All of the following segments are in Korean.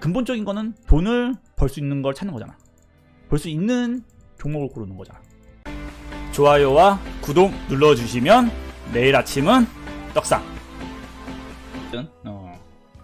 근본적인 거는 돈을 벌 수 있는 걸 찾는 거잖아. 벌 수 있는 종목을 고르는 거잖아. 좋아요와 구독 눌러주시면 내일 아침은 떡상.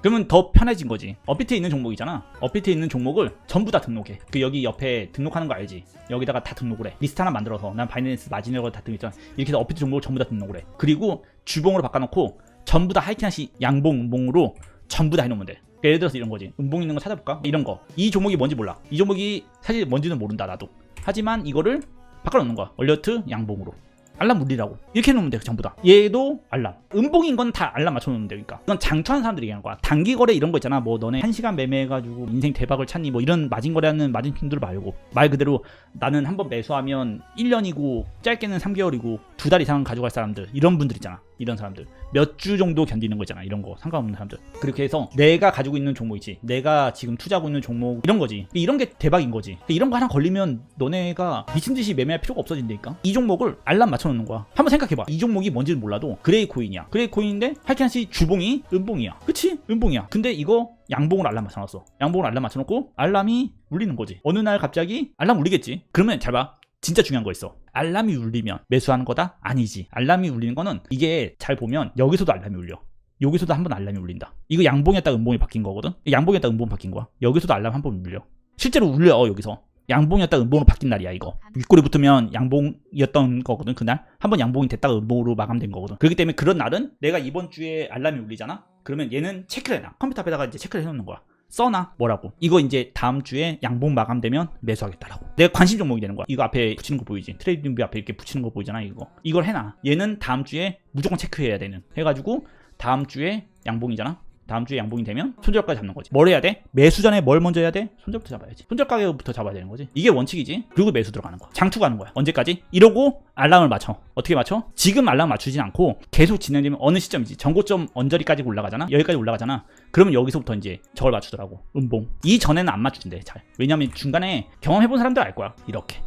그러면 더 편해진 거지. 업비트에 있는 종목이잖아. 업비트에 있는 종목을 전부 다 등록해. 그 여기 옆에 등록하는 거 알지? 여기다가 다 등록을 해. 리스트 하나 만들어서 난 바이낸스 마지막으로 다 등록했잖아. 이렇게 해서 업비트 종목을 전부 다 등록을 해. 그리고 주봉으로 바꿔놓고 전부 다 하이키나시 양봉, 음봉으로 전부 다 해놓으면 돼. 예를 들어서 이런 거지. 음봉 있는 거 찾아볼까? 이런 거. 이 종목이 뭔지 몰라. 이 종목이 사실 뭔지는 모른다 나도. 하지만 이거를 바꿔놓는 거야. 얼려트 양봉으로. 알람 울리라고. 이렇게 해놓으면 돼. 전부 다. 얘도 알람. 음봉인 건 다 알람 맞춰놓으면 되니까. 이건 장투하는 사람들이 얘기하는 거야. 단기 거래 이런 거 있잖아. 뭐 너네 1시간 매매해가지고 인생 대박을 찾니? 뭐 이런 마진 거래하는 마진팀들 말고, 말 그대로 나는 한번 매수하면 1년이고 짧게는 3개월이고 2달 이상 가져갈 사람들, 이런 분들 있잖아. 이런 사람들 몇 주 정도 견디는 거 있잖아. 이런 거 상관없는 사람들. 그렇게 해서 내가 가지고 있는 종목이지, 내가 지금 투자하고 있는 종목, 이런 거지. 이런 게 대박인 거지. 이런 거 하나 걸리면 너네가 미친듯이 매매할 필요가 없어진다니까. 이 종목을 알람 맞춰놓는 거야. 한번 생각해봐. 이 종목이 뭔지는 몰라도 그레이 코인이야. 그레이 코인인데 하이키나시 주봉이 음봉이야. 그치? 음봉이야. 근데 이거 양봉을 알람 맞춰놨어. 양봉을 알람 맞춰놓고 알람이 울리는 거지. 어느 날 갑자기 알람 울리겠지. 그러면 잘 봐. 진짜 중요한 거 있어. 알람이 울리면 매수하는 거다? 아니지. 알람이 울리는 거는, 이게 잘 보면 여기서도 알람이 울려. 여기서도 한번 알람이 울린다. 이거 양봉이었다가 음봉이 바뀐 거거든. 양봉이었다가 음봉 바뀐 거야. 여기서도 알람 한번 울려. 실제로 울려. 여기서 양봉이었다가 음봉으로 바뀐 날이야. 이거 윗골이 붙으면 양봉이었던 거거든. 그날 한번 양봉이 됐다가 음봉으로 마감된 거거든. 그렇기 때문에 그런 날은 내가 이번 주에 알람이 울리잖아. 그러면 얘는 체크를 해놔. 컴퓨터 앞에다가 이제 체크를 해놓는 거야. 써놔. 뭐라고? 이거 이제 다음 주에 양봉 마감되면 매수하겠다라고. 내가 관심 종목이 되는 거야. 이거 앞에 붙이는 거 보이지? 트레이딩 뷰 앞에 이렇게 붙이는 거 보이잖아. 이걸 해놔. 얘는 다음 주에 무조건 체크해야 되는. 해가지고 다음 주에 양봉이잖아. 다음 주에 양봉이 되면 손절가에 잡는 거지. 뭘 해야 돼? 매수 전에 뭘 먼저 해야 돼? 손절부터 잡아야지. 손절 가격부터 잡아야 되는 거지. 이게 원칙이지. 그리고 매수 들어가는 거야. 장투 가는 거야. 언제까지? 이러고 알람을 맞춰. 어떻게 맞춰? 지금 알람 맞추진 않고 계속 진행되면 어느 시점이지. 전고점 언저리까지 올라가잖아. 여기까지 올라가잖아. 그러면 여기서부터 이제 저걸 맞추더라고. 음봉. 이 전에는 안 맞추던데 잘. 왜냐면 중간에 경험해본 사람들 알 거야. 이렇게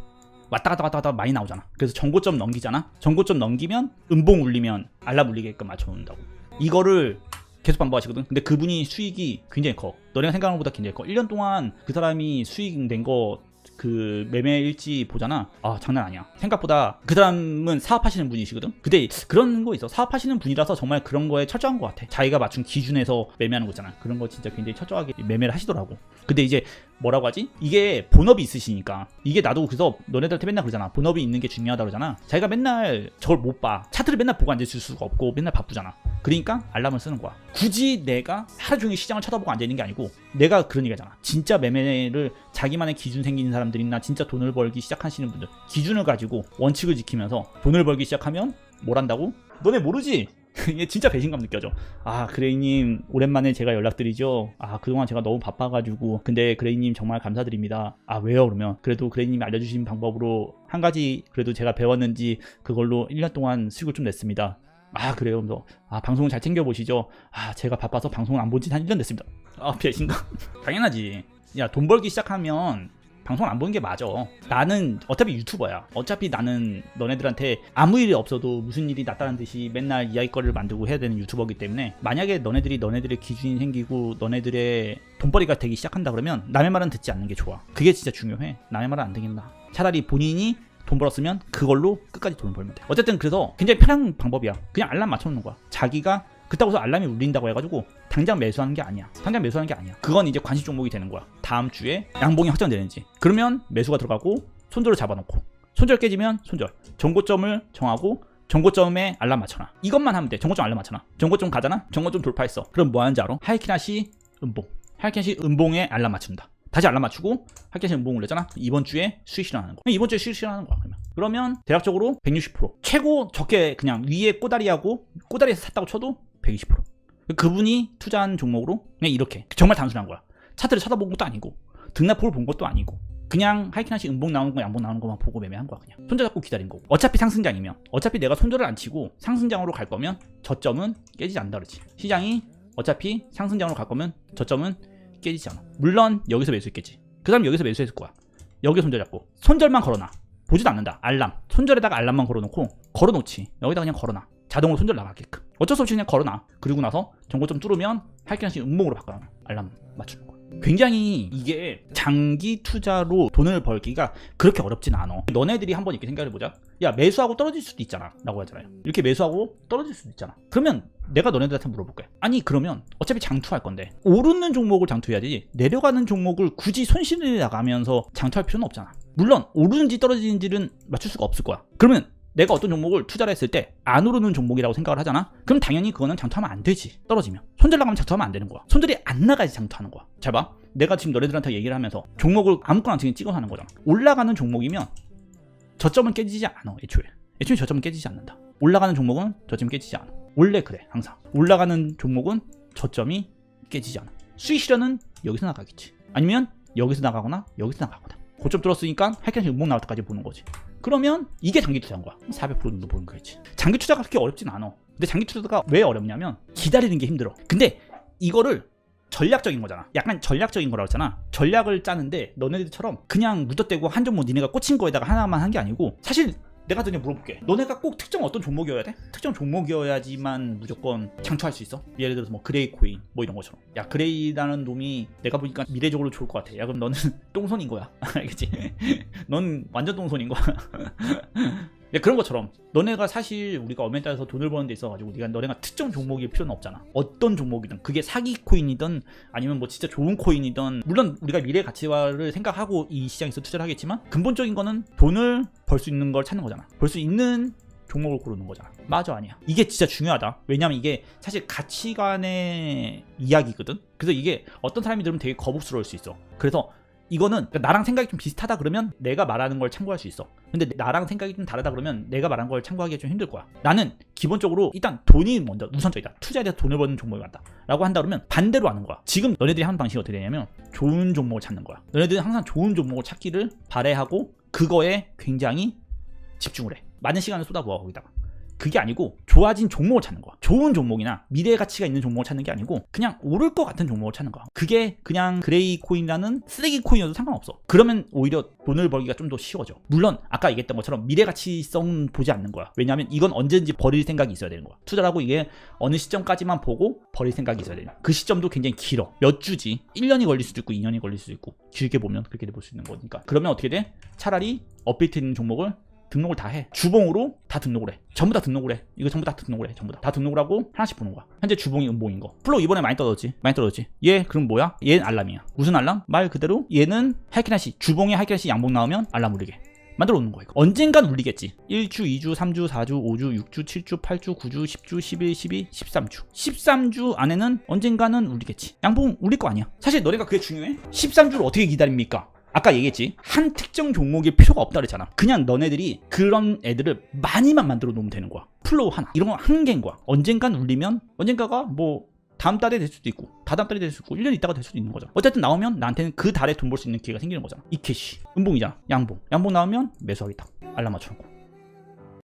왔다 갔다 많이 나오잖아. 그래서 전고점 넘기잖아. 전고점 넘기면 음봉 울리면 알람 울리게끔 맞춰놓는다고. 이거를 계속 반복하시거든. 근데 그분이 수익이 굉장히 커. 너네가 생각하는 것보다 굉장히 커. 1년 동안 그 사람이 수익 낸 거 그 매매 일지 보잖아. 아, 장난 아니야. 생각보다. 그 사람은 사업하시는 분이시거든. 근데 그런 거 있어. 사업하시는 분이라서 정말 그런 거에 철저한 것 같아. 자기가 맞춘 기준에서 매매하는 거 있잖아. 그런 거 진짜 굉장히 철저하게 매매를 하시더라고. 근데 이제 뭐라고 하지? 이게 본업이 있으시니까. 이게 나도 그래서 너네들한테 맨날 그러잖아. 본업이 있는 게 중요하다 그러잖아. 자기가 맨날 저걸 못 봐. 차트를 맨날 보고 앉아있을 수가 없고 맨날 바쁘잖아. 그러니까 알람을 쓰는 거야. 굳이 내가 하루 종일 시장을 쳐다보고 앉아있는 게 아니고, 내가 그런 얘기잖아. 진짜 매매를 자기만의 기준 생기는 사람들이나 진짜 돈을 벌기 시작하시는 분들, 기준을 가지고 원칙을 지키면서 돈을 벌기 시작하면 뭘 한다고? 너네 모르지? 이게 진짜 배신감 느껴져. 아, 그레이님 오랜만에 제가 연락드리죠. 아, 그동안 제가 너무 바빠가지고. 근데 그레이님 정말 감사드립니다. 아, 왜요? 그러면 그래도 그레이님이 알려주신 방법으로 한 가지 그래도 제가 배웠는지 그걸로 1년 동안 수익을 좀 냈습니다. 아, 그래요? 그래서 아, 방송을 잘 챙겨보시죠. 아, 제가 바빠서 방송을 안 본 지 한 1년 됐습니다. 아, 배신감. 당연하지. 야, 돈 벌기 시작하면 방송 안 보는 게 맞아. 나는 어차피 유튜버야. 어차피 나는 너네들한테 아무 일이 없어도 무슨 일이 났다는 듯이 맨날 이야기거리를 만들고 해야 되는 유튜버이기 때문에, 만약에 너네들의 기준이 생기고 너네들의 돈벌이가 되기 시작한다 그러면 남의 말은 듣지 않는 게 좋아. 그게 진짜 중요해. 남의 말은 안 듣는다. 차라리 본인이 돈 벌었으면 그걸로 끝까지 돈을 벌면 돼. 어쨌든 그래서 굉장히 편한 방법이야. 그냥 알람 맞춰놓는 거야. 자기가 그렇다고 해서 알람이 울린다고 해가지고 당장 매수하는 게 아니야. 그건 이제 관심 종목이 되는 거야. 다음 주에 양봉이 확정되는지. 그러면 매수가 들어가고 손절을 잡아놓고, 손절 깨지면 손절. 정고점을 정하고 정고점에 알람 맞춰놔. 이것만 하면 돼. 정고점 알람 맞춰놔. 정고점 가잖아. 정고점 돌파했어. 그럼 뭐 하는지 알아? 하이키나시 음봉. 하이키나시 음봉에 알람 맞춘다. 다시 알람 맞추고 하이키나시 음봉 올렸잖아. 이번 주에 수익 실현하는 거. 이번 주에 수익 실현하는 거야. 그러면 대략적으로 160%. 최고 적게 그냥 위에 꼬다리하고, 꼬다리에서 샀다고 쳐도 120%. 그분이 투자한 종목으로 그냥 이렇게 정말 단순한 거야. 차트를 쳐다본 것도 아니고 등락폭을 본 것도 아니고 그냥 하이키나시 음봉 나오는 거 양봉 나오는 것만 보고 매매한 거야. 그냥 손절 잡고 기다린 거고. 어차피 상승장이면, 어차피 내가 손절을 안 치고 상승장으로 갈 거면 저점은 깨지지 않는다 그러지. 시장이 어차피 상승장으로 갈 거면 저점은 깨지지 않아. 물론 여기서 매수했겠지. 그 사람 여기서 매수했을 거야. 여기 손절 잡고 손절만 걸어놔. 보지도 않는다. 알람. 손절에다가 알람만 걸어놓고, 걸어놓지. 여기다 그냥 걸어놔. 자동으로 손절 나가게끔. 어쩔 수 없이 그냥 걸어놔. 그리고 나서 정고점 뚫으면 하이키나시 음봉으로 바꿔놔. 알람 맞추는 거. 굉장히 이게 장기 투자로 돈을 벌기가 그렇게 어렵진 않아. 너네들이 한번 이렇게 생각해보자. 야, 매수하고 떨어질 수도 있잖아 라고 하잖아요. 이렇게 매수하고 떨어질 수도 있잖아. 그러면 내가 너네들한테 물어볼게. 아니 그러면 어차피 장투할 건데 오르는 종목을 장투해야지 내려가는 종목을 굳이 손실을 나가면서 장투할 필요는 없잖아. 물론 오르는지 떨어지는지는 맞출 수가 없을 거야. 그러면 내가 어떤 종목을 투자를 했을 때 안 오르는 종목이라고 생각을 하잖아. 그럼 당연히 그거는 장투하면 안 되지. 떨어지면 손절 나가면 장투하면 안 되는 거야. 손절이 안 나가야지 장투하는 거야. 잘 봐. 내가 지금 너네들한테 얘기를 하면서 종목을 아무거나 지금 찍어서 하는 거잖아. 올라가는 종목이면 저점은 깨지지 않아. 애초에 저점은 깨지지 않는다. 올라가는 종목은 저점이 깨지지 않아. 원래 그래. 항상 올라가는 종목은 저점이 깨지지 않아. 수익 실현은 여기서 나가겠지. 아니면 여기서 나가거나 여기서 나가거나. 고점 뚫었으니까 하이캔시 음봉 나올 때까지 보는 거지. 그러면 이게 장기 투자인 거야. 400% 정도 보는 거겠지. 장기 투자가 그렇게 어렵진 않아. 근데 장기 투자가 왜 어렵냐면 기다리는 게 힘들어. 근데 이거를 전략적인 거잖아. 약간 전략적인 거라고 했잖아. 전략을 짜는데 너네들처럼 그냥 무턱대고 한 종목 니네가 꽂힌 거에다가 하나만 한 게 아니고, 사실 내가 그냥 물어볼게. 너네가 꼭 특정 어떤 종목이어야 돼? 특정 종목이어야지만 무조건 장투할 수 있어? 예를 들어서 뭐 그레이 코인 뭐 이런 것처럼. 야, 그레이라는 놈이 내가 보니까 미래적으로 좋을 것 같아. 야, 그럼 너는 똥손인 거야. 알겠지? 넌 완전 똥손인 거야. 야, 그런 것처럼 너네가 사실 우리가 엄연히 따라서 돈을 버는 데 있어가지고 너네가 특정 종목일 필요는 없잖아. 어떤 종목이든, 그게 사기 코인이든 아니면 뭐 진짜 좋은 코인이든, 물론 우리가 미래 가치화를 생각하고 이 시장에서 투자를 하겠지만 근본적인 거는 돈을 벌 수 있는 걸 찾는 거잖아. 벌 수 있는 종목을 고르는 거잖아. 맞아, 아니야. 이게 진짜 중요하다. 왜냐면 이게 사실 가치관의 이야기거든. 그래서 이게 어떤 사람이 들으면 되게 거북스러울 수 있어. 그래서 이거는 나랑 생각이 좀 비슷하다 그러면 내가 말하는 걸 참고할 수 있어. 근데 나랑 생각이 좀 다르다 그러면 내가 말하는 걸 참고하기가 좀 힘들 거야. 나는 기본적으로 일단 돈이 먼저 우선적이다. 투자에 대해서 돈을 버는 종목이 맞다 라고 한다 그러면 반대로 하는 거야. 지금 너네들이 하는 방식이 어떻게 되냐면 좋은 종목을 찾는 거야. 너네들은 항상 좋은 종목을 찾기를 바래하고 그거에 굉장히 집중을 해. 많은 시간을 쏟아부어 거기다가. 그게 아니고 좋아진 종목을 찾는 거야. 좋은 종목이나 미래 가치가 있는 종목을 찾는 게 아니고 그냥 오를 것 같은 종목을 찾는 거야. 그게 그냥 그레이 코인이라는 쓰레기 코인이어도 상관없어. 그러면 오히려 돈을 벌기가 좀 더 쉬워져. 물론 아까 얘기했던 것처럼 미래 가치성 보지 않는 거야. 왜냐하면 이건 언제든지 버릴 생각이 있어야 되는 거야. 투자라고 이게 어느 시점까지만 보고 버릴 생각이 있어야 되는 거야. 그 시점도 굉장히 길어. 몇 주지. 1년이 걸릴 수도 있고 2년이 걸릴 수도 있고, 길게 보면 그렇게 볼 수 있는 거니까. 그러면 어떻게 돼? 차라리 업비트 있는 종목을 등록을 다 해. 주봉으로 다 등록을 해. 전부 다 등록을 해. 이거 전부 다 등록을 해. 전부 다 등록을 하고 하나씩 보는 거야. 현재 주봉이 음봉인 거. 플로우 이번에 많이 떨어졌지. 얘 그럼 뭐야? 얘는 알람이야. 무슨 알람? 말 그대로 얘는 하이캐나시, 주봉에 하이캐나시 양봉 나오면 알람 울리게 만들어 놓는 거야. 언젠간 울리겠지. 1주, 2주, 3주, 4주, 5주, 6주, 7주, 8주, 9주, 10주, 11, 12, 13주. 13주 안에는 언젠가는 울리겠지. 양봉 울릴 거 아니야. 사실 너네가 그게 중요해? 13주를 어떻게 기다립니까? 아까 얘기했지. 한 특정 종목일 필요가 없다 그랬잖아. 그냥 너네들이 그런 애들을 많이만 만들어 놓으면 되는 거야. 플로우 하나. 이런 거 한 개인 거야. 언젠간 울리면 언젠가가 뭐 다음 달에 될 수도 있고 다다음 달에 될 수도 있고 1년 있다가 될 수도 있는 거잖아. 어쨌든 나오면 나한테는 그 달에 돈 벌 수 있는 기회가 생기는 거잖아. 이 캐시. 음봉이잖아. 양봉 나오면 매수하겠다. 알람 맞춰놓고.